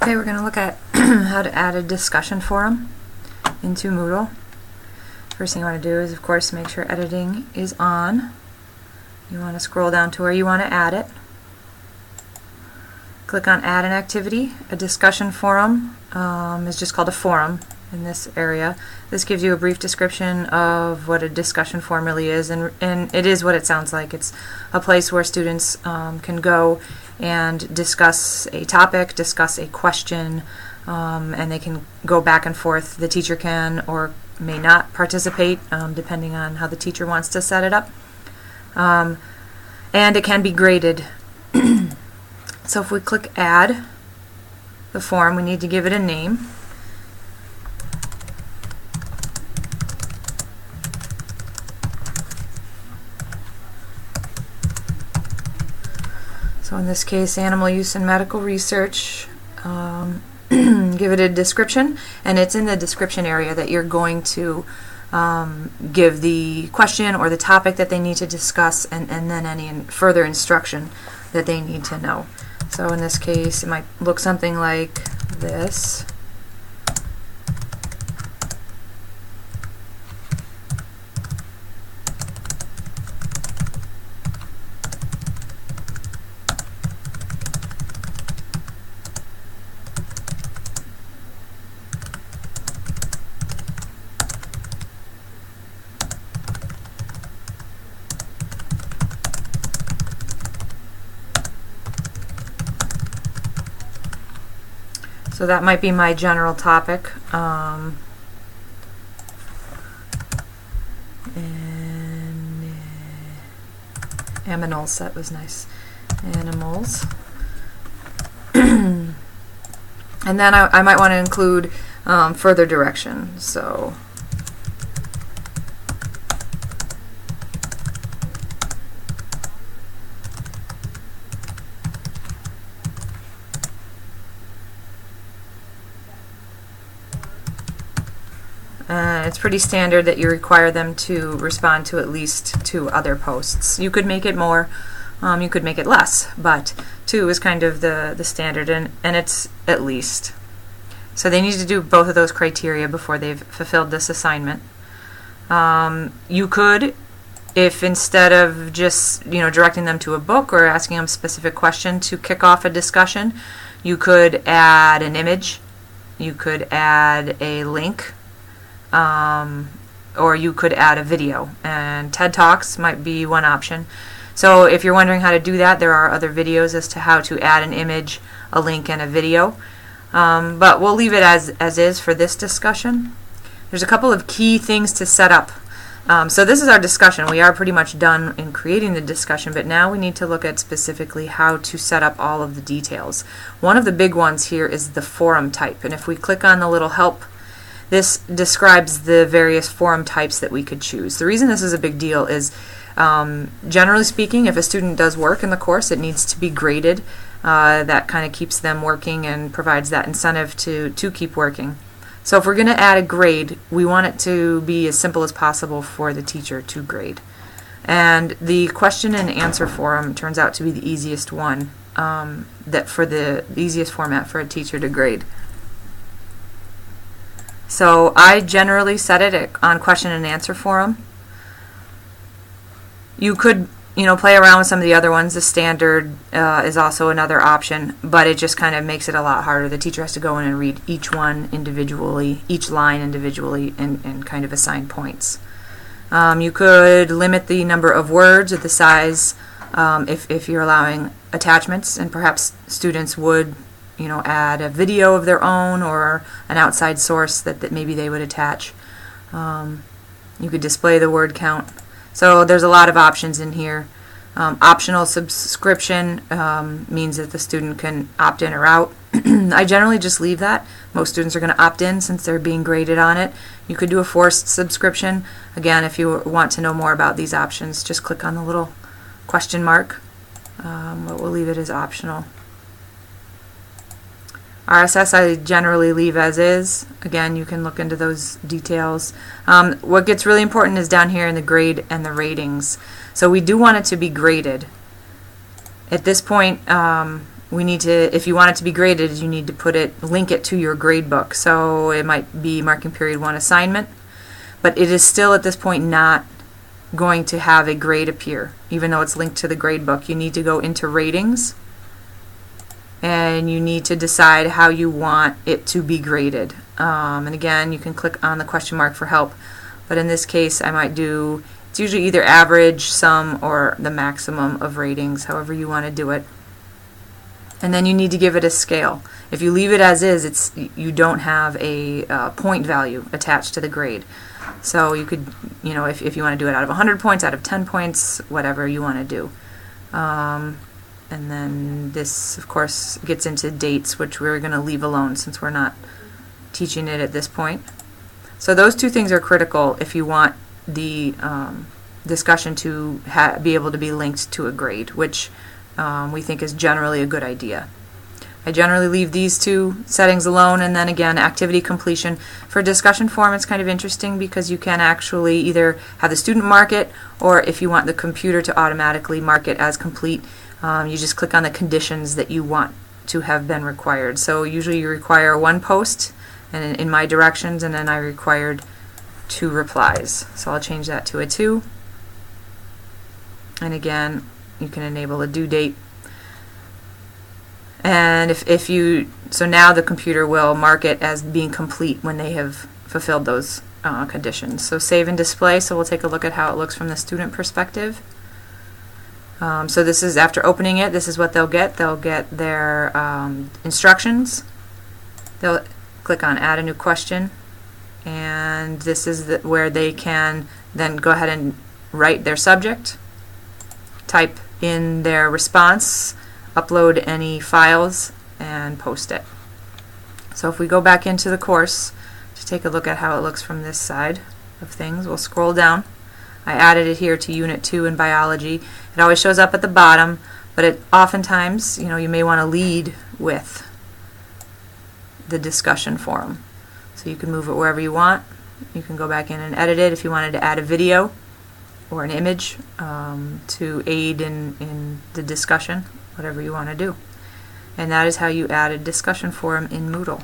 Okay, we're going to look at how to add a discussion forum into Moodle. First thing you want to do is, of course, make sure editing is on. You want to scroll down to where you want to add it. Click on Add an Activity. A discussion forum is just called a forum in this area. This gives you a brief description of what a discussion forum really is, and it is what it sounds like. It's a place where students can go and discuss a topic, discuss a question, and they can go back and forth. The teacher can or may not participate, depending on how the teacher wants to set it up. And it can be graded. So if we click Add the form, we need to give it a name. So in this case, animal use and medical research. Give it a description, and it's in the description area that you're going to give the question or the topic that they need to discuss, and then any further instruction that they need to know. So in this case, it might look something like this. So that might be my general topic. And aminals, that was nice. Animals. And then I might want to include further direction. So it's pretty standard that you require them to respond to at least 2 other posts. You could make it more, you could make it less, but 2 is kind of the standard, and it's at least. So they need to do both of those criteria before they've fulfilled this assignment. You could, if instead of just directing them to a book or asking them a specific question to kick off a discussion, you could add an image, you could add a link, or you could add a video, and TED Talks might be one option. So if you're wondering how to do that, there are other videos as to how to add an image, a link, and a video. But we'll leave it as is for this discussion. There's a couple of key things to set up. So this is our discussion. We are pretty much done in creating the discussion, but now we need to look at specifically how to set up all of the details. One of the big ones here is the forum type, and if we click on the little help, this describes the various forum types that we could choose. The reason this is a big deal is, generally speaking, if a student does work in the course, it needs to be graded. That kind of keeps them working and provides that incentive to keep working. So if we're going to add a grade, we want it to be as simple as possible for the teacher to grade. And the question and answer forum turns out to be the easiest one, the easiest format for a teacher to grade. So I generally set it on question and answer forum. You could play around with some of the other ones. The standard is also another option, but it just kind of makes it a lot harder. The teacher has to go in and read each one individually, each line individually, and kind of assign points. You could limit the number of words or the size if you're allowing attachments, and perhaps students would add a video of their own or an outside source that maybe they would attach. You could display the word count. So there's a lot of options in here. Optional subscription means that the student can opt in or out. I generally just leave that. Most students are going to opt in since they're being graded on it. You could do a forced subscription. Again, if you want to know more about these options, just click on the little question mark. But we'll leave it as optional. RSS I generally leave as is. Again, you can look into those details. What gets really important is down here in the grade and the ratings. So we do want it to be graded. At this point, we need to, if you want it to be graded, you need to link it to your grade book. So it might be marking period 1 assignment, but it is still at this point not going to have a grade appear, even though it's linked to the grade book. You need to go into ratings, and you need to decide how you want it to be graded. And again, you can click on the question mark for help, but in this case I might do, it's usually either average, sum, or the maximum of ratings, however you want to do it. And then you need to give it a scale. If you leave it as is, you don't have a point value attached to the grade. So you could, if you want to do it out of 100 points, out of 10 points, whatever you want to do. And then this, of course, gets into dates, which we're going to leave alone since we're not teaching it at this point. So those two things are critical if you want the discussion to be able to be linked to a grade, which we think is generally a good idea. I generally leave these two settings alone, and then again, activity completion. For discussion forum, it's kind of interesting because you can actually either have the student mark it, or if you want the computer to automatically mark it as complete, you just click on the conditions that you want to have been required. So usually you require 1 post, and in my directions, and then I required 2 replies. So I'll change that to a 2. And again, you can enable a due date. And so now the computer will mark it as being complete when they have fulfilled those conditions. So save and display. So we'll take a look at how it looks from the student perspective. So this is after opening it. This is what they'll get. They'll get their instructions. They'll click on add a new question, and this is where they can then go ahead and write their subject, type in their response, upload any files, and post it. So if we go back into the course to take a look at how it looks from this side of things, we'll scroll down. I added it here to Unit 2 in Biology. It always shows up at the bottom, but it oftentimes, you may want to lead with the discussion forum. So you can move it wherever you want. You can go back in and edit it if you wanted to add a video or an image to aid in the discussion, whatever you want to do. And that is how you add a discussion forum in Moodle.